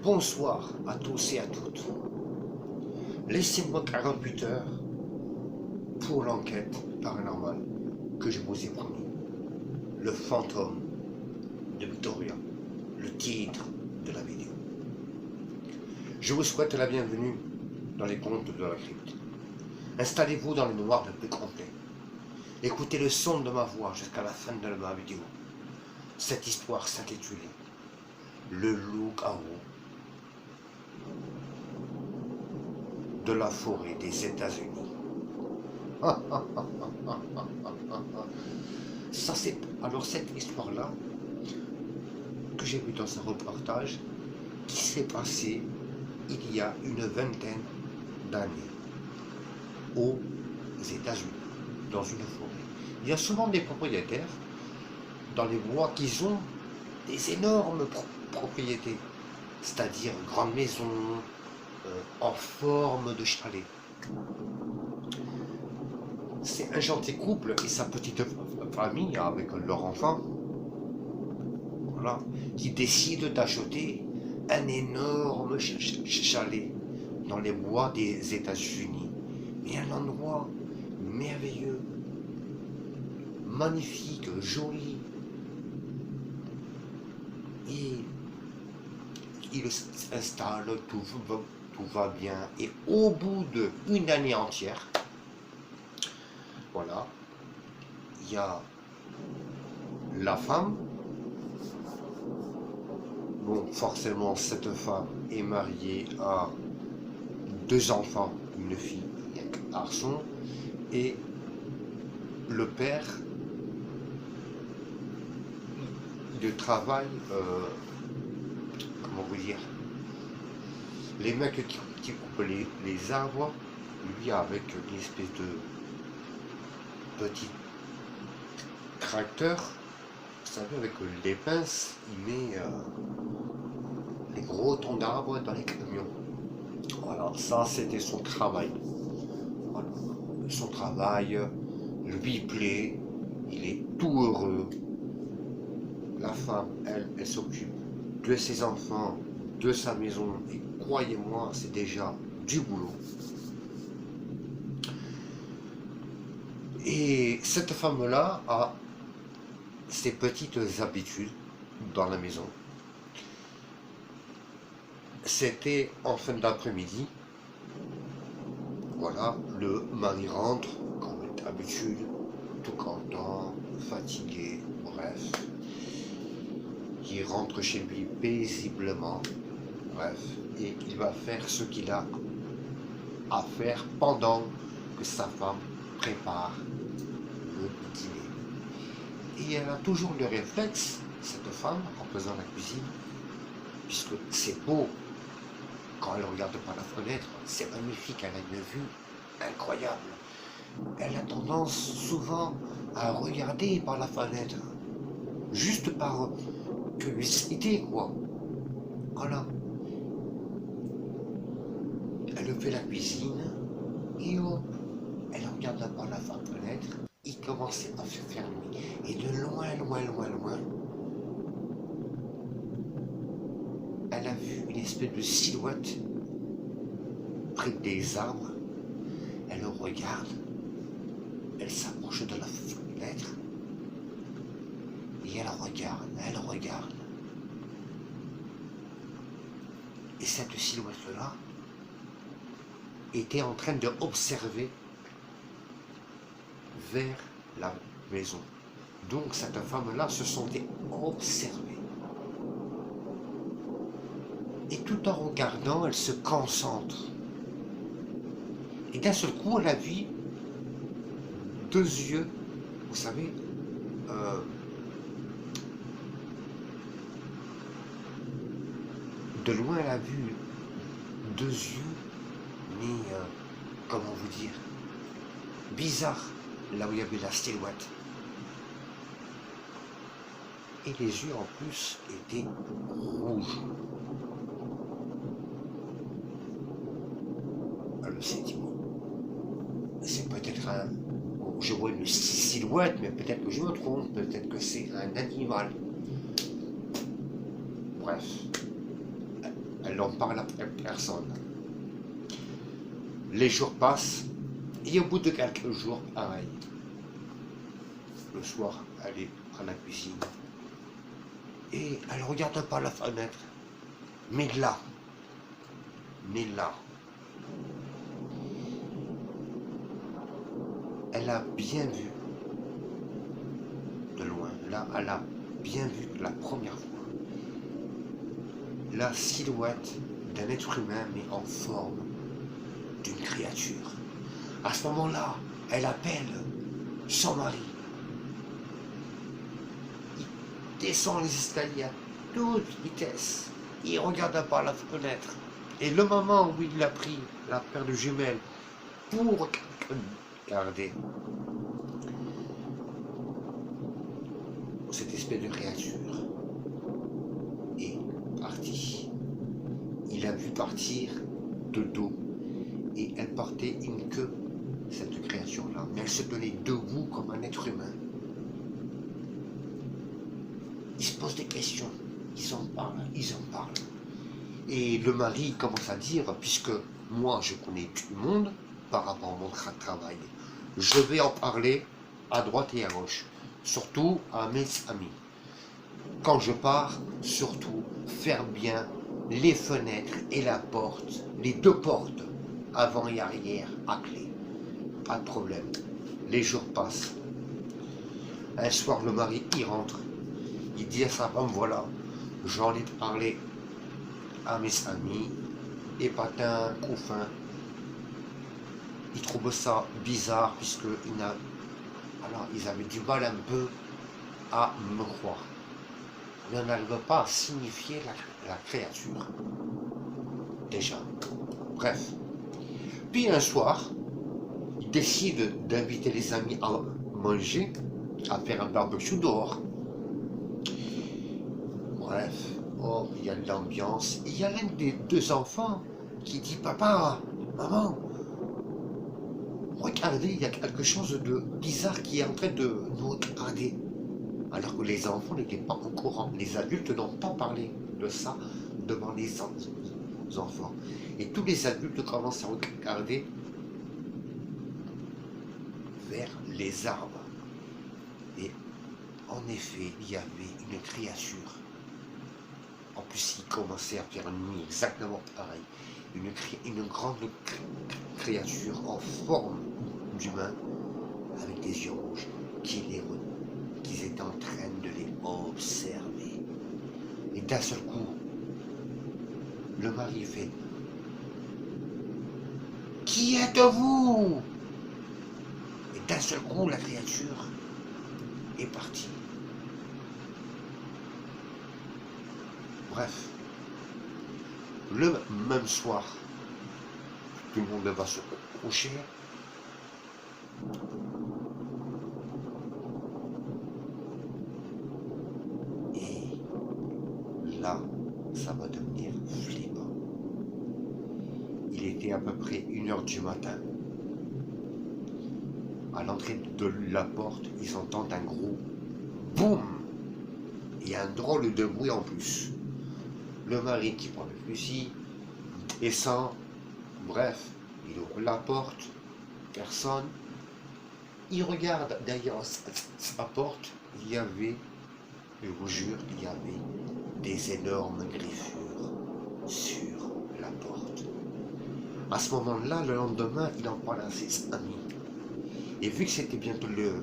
Bonsoir à tous et à toutes. Laissez-moi 48 heures pour l'enquête paranormale que je vous ai promis. Le fantôme de Victoria, le titre de la vidéo. Je vous souhaite la bienvenue dans les contes de la crypte. Installez-vous dans le noir le plus complet. Écoutez le son de ma voix jusqu'à la fin de ma vidéo. Cette histoire s'intitule Le loup-garou de la forêt des États-Unis. Ça c'est alors cette histoire-là que j'ai vue dans un reportage qui s'est passé il y a une vingtaine d'années aux États-Unis, dans une forêt. Il y a souvent des propriétaires dans les bois qui ont des énormes propriétés, c'est-à-dire une grande maison en forme de chalet. C'est un gentil couple et sa petite famille avec leur enfant, voilà, qui décident d'acheter un énorme chalet dans les bois des États-Unis, mais un endroit merveilleux, magnifique, joli. Et il s'installe, tout va bien. Et au bout d'une année entière, voilà, il y a la femme. Bon, forcément, cette femme est mariée à 2 enfants, une fille et un garçon, et le père, il travaille, comment vous dire, les mecs qui coupent les arbres, lui avec une espèce de petit tracteur, vous savez, avec les pinces, il met les gros troncs d'arbres dans les camions. Voilà, ça c'était son travail. Voilà. Son travail lui plaît, il est tout heureux. La femme, elle s'occupe de ses enfants, de sa maison, et croyez-moi, c'est déjà du boulot. Et cette femme-là a ses petites habitudes dans la maison. C'était en fin d'après-midi. Voilà, le mari rentre, comme d'habitude, tout content, fatigué, bref. Il rentre chez lui paisiblement, bref, et il va faire ce qu'il a à faire pendant que sa femme prépare le dîner. Et elle a toujours le réflexe, cette femme, en faisant la cuisine, puisque c'est beau quand elle regarde par la fenêtre, c'est magnifique, elle a une vue incroyable. Elle a tendance souvent à regarder par la fenêtre, juste par curiosité, quoi. Voilà. Elle fait la cuisine et hop, elle regarde par la fenêtre, il commence à se fermer. Et de loin, elle a vu une espèce de silhouette près des arbres. Elle regarde, elle s'approche de la fenêtre et elle regarde. Et cette silhouette-là était en train d'observer vers la maison. Donc cette femme-là se sentait observée. Et tout en regardant, elle se concentre. Et d'un seul coup, elle a vu 2 yeux, vous savez, de loin, elle a vu 2 yeux, mais comment vous dire, bizarres, là où il y avait la silhouette. Et les yeux en plus étaient rouges. Elle s'est dit, bon, c'est peut-être un... Je vois une silhouette, mais peut-être que je me trompe, peut-être que c'est un animal. Bref, elle n'en parle à personne. Les jours passent, et au bout de quelques jours, pareil. Le soir, elle est à la cuisine, et elle regarde par la fenêtre. Mais là, elle a bien vu, de loin, là, elle a bien vu la première fois la silhouette d'un être humain, mais en forme d'une créature. À ce moment-là, elle appelle son mari. Il descend les escaliers à toute vitesse. Il regarde par la fenêtre. Et le moment où il a pris la paire de jumelles pour regarder cette espèce de créature est partie. Il a vu partir de dos et elle portait une queue, cette créature-là, mais elle se tenait debout comme un être humain. Ils se posent des questions, ils en parlent. Et le mari commence à dire, puisque moi je connais tout le monde par rapport à mon travail, je vais en parler à droite et à gauche, surtout à mes amis. Quand je pars, surtout faire bien les fenêtres et la porte, les deux portes, avant et arrière, à clé. Pas de problème. Les jours passent. Un soir, le mari, il rentre. Il dit à sa femme, voilà, j'en ai parlé à mes amis, et patin, couffin. Ils trouvent ça bizarre, ils avaient du mal un peu à me croire. Mais on n'arrive pas à signifier la créature. Déjà. Bref. Puis un soir, il décide d'inviter les amis à manger, à faire un barbecue dehors. Bref, oh, il y a de l'ambiance. Il y a l'un des deux enfants qui dit, papa, maman, regardez, il y a quelque chose de bizarre qui est en train de nous regarder. Alors que les enfants n'étaient pas au courant. Les adultes n'ont pas parlé de ça devant les enfants. Et tous les adultes commencent à regarder vers les arbres. Et en effet, il y avait une créature. En plus, il commençait à faire une nuit exactement pareil. Une grande créature en forme d'humain, avec des yeux rouges, qu'ils étaient en train de les observer. Et d'un seul coup, le mari fait, « Qui êtes-vous » Et d'un seul coup, la créature est partie. Bref, le même soir, tout le monde va se coucher. Et là, ça va devenir flippant. Il était à peu près 1h du matin. À l'entrée de la porte, ils entendent un gros boum et un drôle de bruit en plus. Le mari qui prend le fusil descend, bref, il ouvre la porte, personne. Il regarde derrière sa porte, il y avait, je vous jure, il y avait des énormes griffures sur la porte. À ce moment-là, le lendemain, il en parle à ses amis. Et vu que c'était bientôt le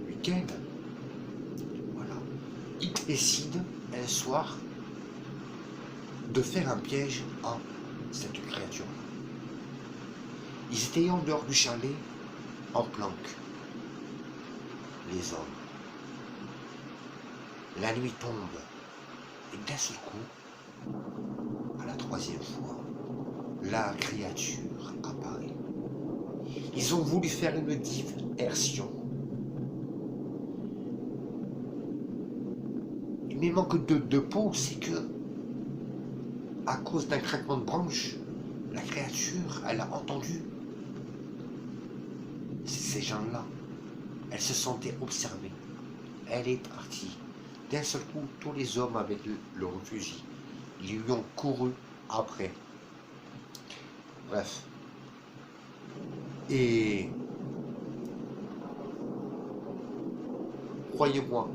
week-end, voilà, il décide un soir de faire un piège à cette créature-là. Ils étaient en dehors du chalet, en planque, les hommes. La nuit tombe, et d'un seul coup, à la troisième fois, la créature apparaît. Ils ont voulu faire une diversion. Mais manque de peau, c'est que, à cause d'un craquement de branche, la créature, elle a entendu. Ces gens-là, elle se sentait observée. Elle est partie. D'un seul coup, tous les hommes avec leur fusil Ils lui ont couru après. Bref. Et croyez-moi,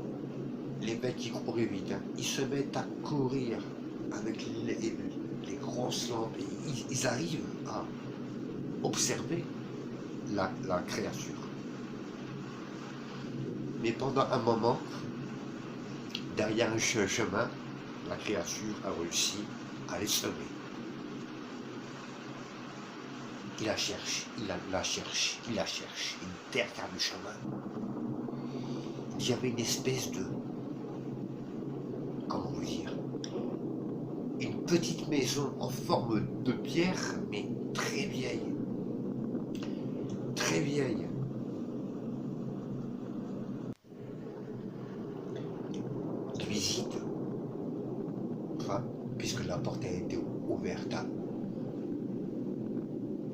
les mecs qui couraient vite, hein, ils se mettent à courir avec les grosses lampes. Et ils arrivent à observer la créature. Mais pendant un moment, derrière un chemin, la créature a réussi à les semer. Il la cherche, il la cherche, il la cherche. Et derrière le chemin, il y avait une espèce de... Comment vous dire? Une petite maison en forme de pierre, mais très vieille. Très vieille. Il visite, enfin, puisque la porte a été ouverte,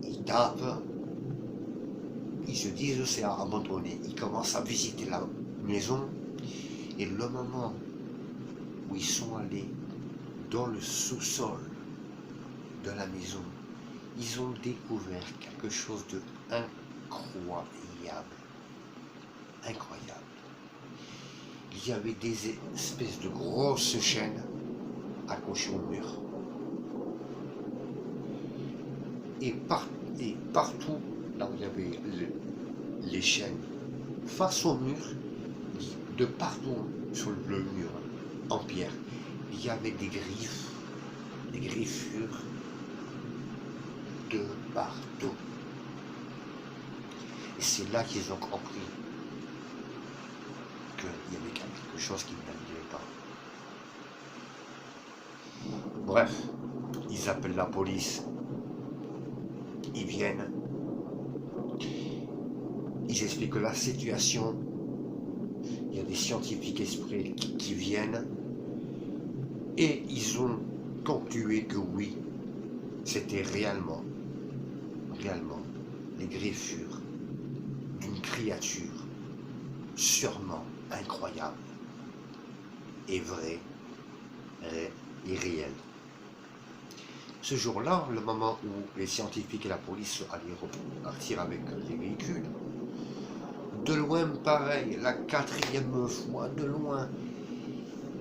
ils tapent, ils se disent c'est abandonné. Ils commencent à visiter la maison et le moment où ils sont allés dans le sous-sol de la maison, ils ont découvert quelque chose de incroyable. Incroyable. Il y avait des espèces de grosses chaînes accrochées au mur. Et partout, là où il y avait les chaînes, face au mur, de partout sur le mur, en pierre, il y avait des griffes, des griffures de partout. Et c'est là qu'ils ont compris qu'il y avait quelque chose qui n'allait pas. Bref, ils appellent la police. Ils viennent. Ils expliquent la situation. Il y a des scientifiques esprits qui viennent. Et ils ont conclu que oui, c'était réellement les griffures d'une créature sûrement incroyable et vraie et réelle. Ce jour-là, le moment où les scientifiques et la police allaient repartir avec les véhicules, de loin pareil, la quatrième fois, de loin,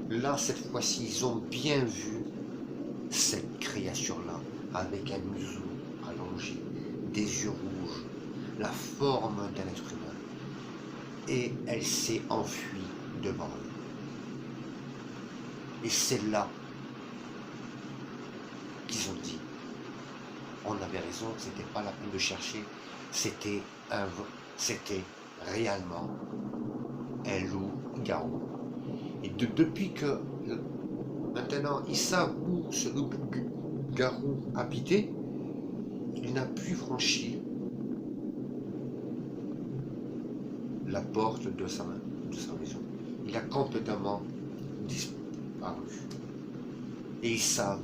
là cette fois-ci, ils ont bien vu cette créature-là, avec un museau allongé, des yeux rouges, la forme d'un être humain. Et elle s'est enfuie devant eux. Et c'est là qu'ils ont dit, on avait raison, c'était pas la peine de chercher, c'était réellement un loup-garou. Et depuis que maintenant ils savent où ce loup-garou habitait, il n'a plus franchi la porte de sa maison. Il a complètement disparu. Et ils savent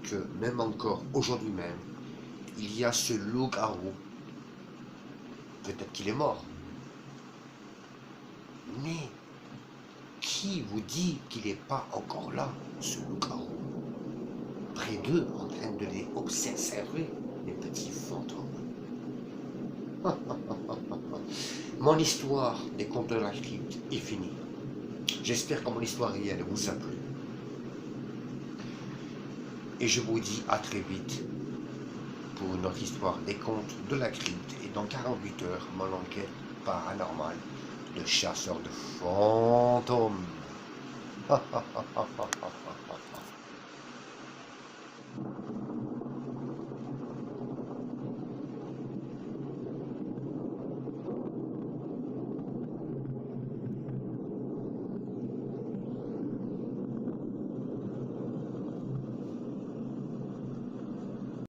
que même encore aujourd'hui même, il y a ce loup-garou. Peut-être qu'il est mort. Mais qui vous dit qu'il n'est pas encore là, ce loup-garou? Près d'eux, en train de les observer, les petits fantômes. Mon histoire des contes de la crypte est finie. J'espère que mon histoire réelle vous a plu. Et je vous dis à très vite pour notre histoire des contes de la crypte. Et dans 48 heures, mon enquête paranormale de chasseur de fantômes.